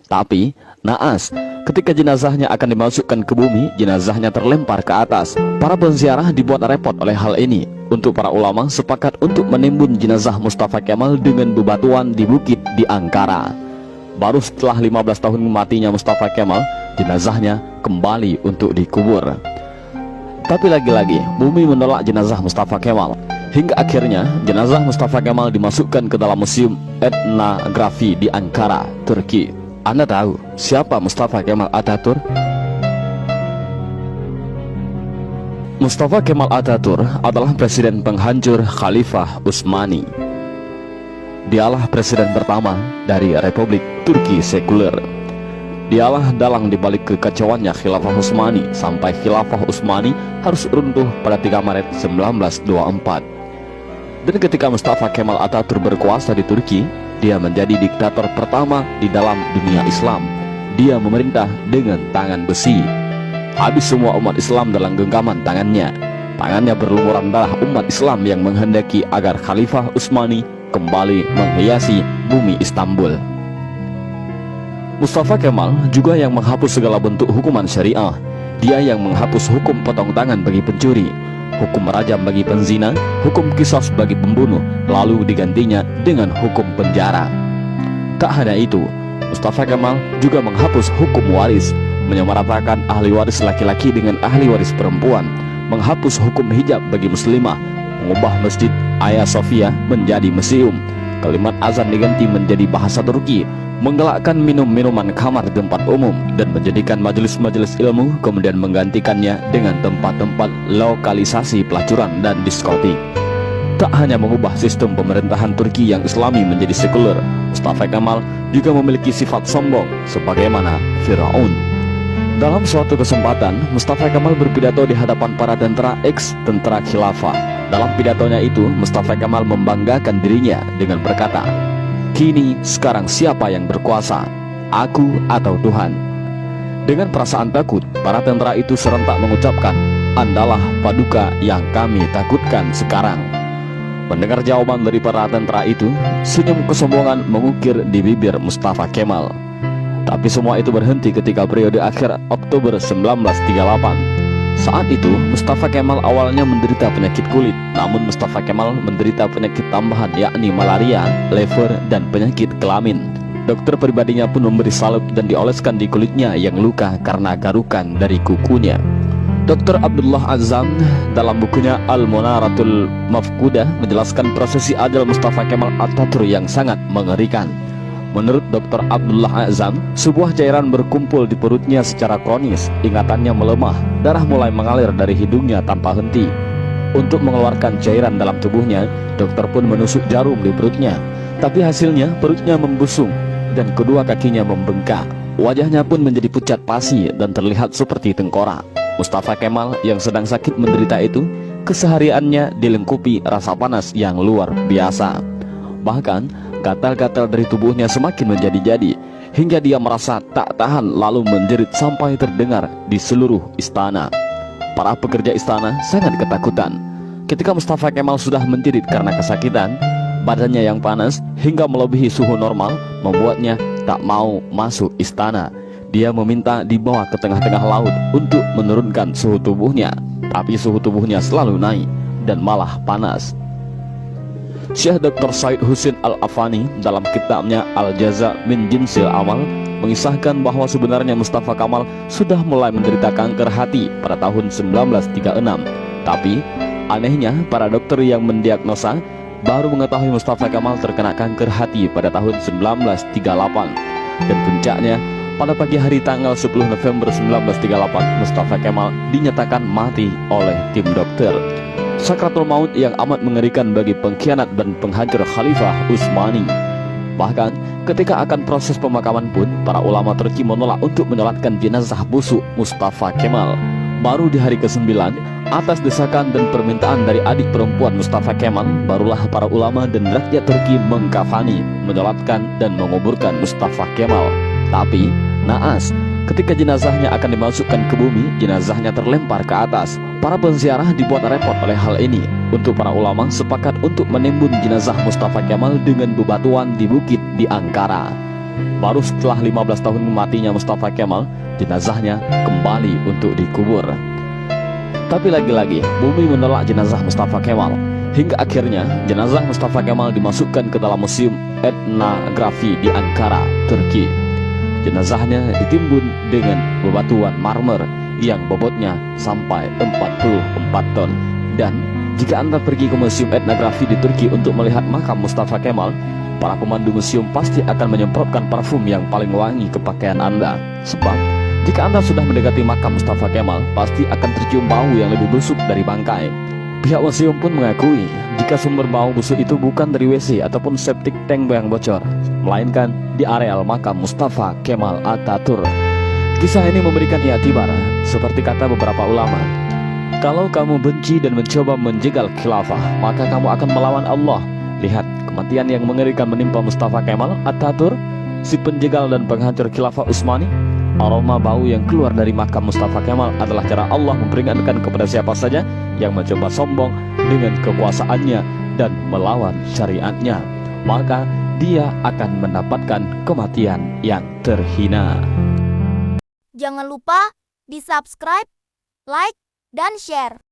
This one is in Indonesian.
Tapi, naas, ketika jenazahnya akan dimasukkan ke bumi, jenazahnya terlempar ke atas. Para penziarah dibuat repot oleh hal ini. Untuk para ulama sepakat untuk menimbun jenazah Mustafa Kemal dengan bebatuan di bukit di Ankara. Baru setelah 15 tahun matinya Mustafa Kemal, jenazahnya kembali untuk dikubur. Tapi lagi-lagi, bumi menolak jenazah Mustafa Kemal. Hingga akhirnya, jenazah Mustafa Kemal dimasukkan ke dalam Museum Etnografi di Ankara, Turki. Anda tahu siapa Mustafa Kemal Atatürk? Mustafa Kemal Atatürk adalah presiden penghancur Khalifah Utsmani. Dialah presiden pertama dari Republik Turki sekuler. Dialah dalang dibalik kekacauannya Khilafah Utsmani sampai Khilafah Utsmani harus runtuh pada 3 Maret 1924. Dan ketika Mustafa Kemal Atatürk berkuasa di Turki, dia menjadi diktator pertama di dalam dunia Islam. Dia memerintah dengan tangan besi. Habis semua umat Islam dalam genggaman tangannya. Tangannya berlumuran darah umat Islam yang menghendaki agar Khalifah Utsmani kembali menghiasi bumi Istanbul. Mustafa Kemal juga yang menghapus segala bentuk hukuman syariah. Dia yang menghapus hukum potong tangan bagi pencuri, hukum rajam bagi penzina, hukum qisas bagi pembunuh, lalu digantinya dengan hukum penjara. Tak hanya itu, Mustafa Kemal juga menghapus hukum waris, menyamaratakan ahli waris laki-laki dengan ahli waris perempuan, menghapus hukum hijab bagi muslimah, mengubah Masjid Hagia Sophia menjadi museum, kalimat azan diganti menjadi bahasa Turki, menggalakkan minum-minuman kamar di tempat umum, dan menjadikan majelis-majelis ilmu, kemudian menggantikannya dengan tempat-tempat lokalisasi pelacuran dan diskotik. Tak hanya mengubah sistem pemerintahan Turki yang Islami menjadi sekuler, Mustafa Kemal juga memiliki sifat sombong sebagaimana Firaun. Dalam suatu kesempatan, Mustafa Kemal berpidato di hadapan para tentara ex-tentara khilafah. Dalam pidatonya itu, Mustafa Kemal membanggakan dirinya dengan berkata, "Kini sekarang siapa yang berkuasa, aku atau Tuhan?" Dengan perasaan takut, para tentara itu serentak mengucapkan, "Andalah paduka yang kami takutkan sekarang." Mendengar jawaban dari para tentara itu, senyum kesombongan mengukir di bibir Mustafa Kemal. Tapi semua itu berhenti ketika periode akhir Oktober 1938. Saat itu, Mustafa Kemal awalnya menderita penyakit kulit, namun Mustafa Kemal menderita penyakit tambahan yakni malaria, lever, dan penyakit kelamin. Dokter pribadinya pun memberi salep dan dioleskan di kulitnya yang luka karena garukan dari kukunya. Dr. Abdullah Azzam dalam bukunya Al-Munaratul Mafkudah menjelaskan prosesi ajal Mustafa Kemal Atatürk yang sangat mengerikan. Menurut Dr. Abdullah Azzam, sebuah cairan berkumpul di perutnya secara kronis, ingatannya melemah, darah mulai mengalir dari hidungnya tanpa henti. Untuk mengeluarkan cairan dalam tubuhnya, dokter pun menusuk jarum di perutnya. Tapi hasilnya perutnya membusung dan kedua kakinya membengkak. Wajahnya pun menjadi pucat pasi dan terlihat seperti tengkorak. Mustafa Kemal yang sedang sakit menderita itu, kesehariannya dilengkupi rasa panas yang luar biasa. Bahkan, gatal-gatal dari tubuhnya semakin menjadi-jadi, hingga dia merasa tak tahan lalu menjerit sampai terdengar di seluruh istana. Para pekerja istana sangat ketakutan. Ketika Mustafa Kemal sudah menjerit karena kesakitan, badannya yang panas hingga melebihi suhu normal membuatnya tak mau masuk istana. Dia meminta dibawa ke tengah-tengah laut untuk menurunkan suhu tubuhnya, tapi suhu tubuhnya selalu naik dan malah panas. Syekh Dr. Said Husin Al-Afani dalam kitabnya Al-Jaza min Jinsil Amal mengisahkan bahwa sebenarnya Mustafa Kemal sudah mulai menderita kanker hati pada tahun 1936. Tapi anehnya para dokter yang mendiagnosa baru mengetahui Mustafa Kemal terkena kanker hati pada tahun 1938. Dan puncaknya, pada pagi hari tanggal 10 November 1938, Mustafa Kemal dinyatakan mati oleh tim dokter. Sakratul maut yang amat mengerikan bagi pengkhianat dan penghancur Khalifah Utsmani. Bahkan ketika akan proses pemakaman pun, para ulama Turki menolak untuk menyolatkan jenazah busuk Mustafa Kemal. Baru di hari ke-9, atas desakan dan permintaan dari adik perempuan Mustafa Kemal, barulah para ulama dan rakyat Turki mengkafani, menyolatkan dan menguburkan Mustafa Kemal. Tapi naas, ketika jenazahnya akan dimasukkan ke bumi, jenazahnya terlempar ke atas. Para penziarah dibuat repot oleh hal ini. Untuk para ulama sepakat untuk menimbun jenazah Mustafa Kemal dengan bebatuan di bukit di Ankara. Baru setelah 15 tahun matinya Mustafa Kemal, jenazahnya kembali untuk dikubur. Tapi lagi-lagi bumi menolak jenazah Mustafa Kemal, hingga akhirnya jenazah Mustafa Kemal dimasukkan ke dalam Museum Etnografi di Ankara, Turki. Jenazahnya ditimbun dengan bebatuan marmer yang bobotnya sampai 44 ton. Dan jika Anda pergi ke Museum Etnografi di Turki untuk melihat makam Mustafa Kemal, para pemandu museum pasti akan menyemprotkan parfum yang paling wangi ke pakaian Anda. Sebab jika Anda sudah mendekati makam Mustafa Kemal, pasti akan tercium bau yang lebih busuk dari bangkai. Pihak museum pun mengakui jika sumber bau busuk itu bukan dari WC ataupun septic tank yang bocor, melainkan di areal makam Mustafa Kemal Atatürk. Kisah ini memberikan iktibar, seperti kata beberapa ulama, kalau kamu benci dan mencoba menjegal khilafah, maka kamu akan melawan Allah. Lihat kematian yang mengerikan menimpa Mustafa Kemal Atatürk, si penjegal dan penghancur khilafah Utsmani. Aroma bau yang keluar dari makam Mustafa Kemal adalah cara Allah memperingatkan kepada siapa saja yang mencoba sombong dengan kekuasaannya dan melawan syariatnya, maka dia akan mendapatkan kematian yang terhina. Jangan lupa di subscribe, like, dan share.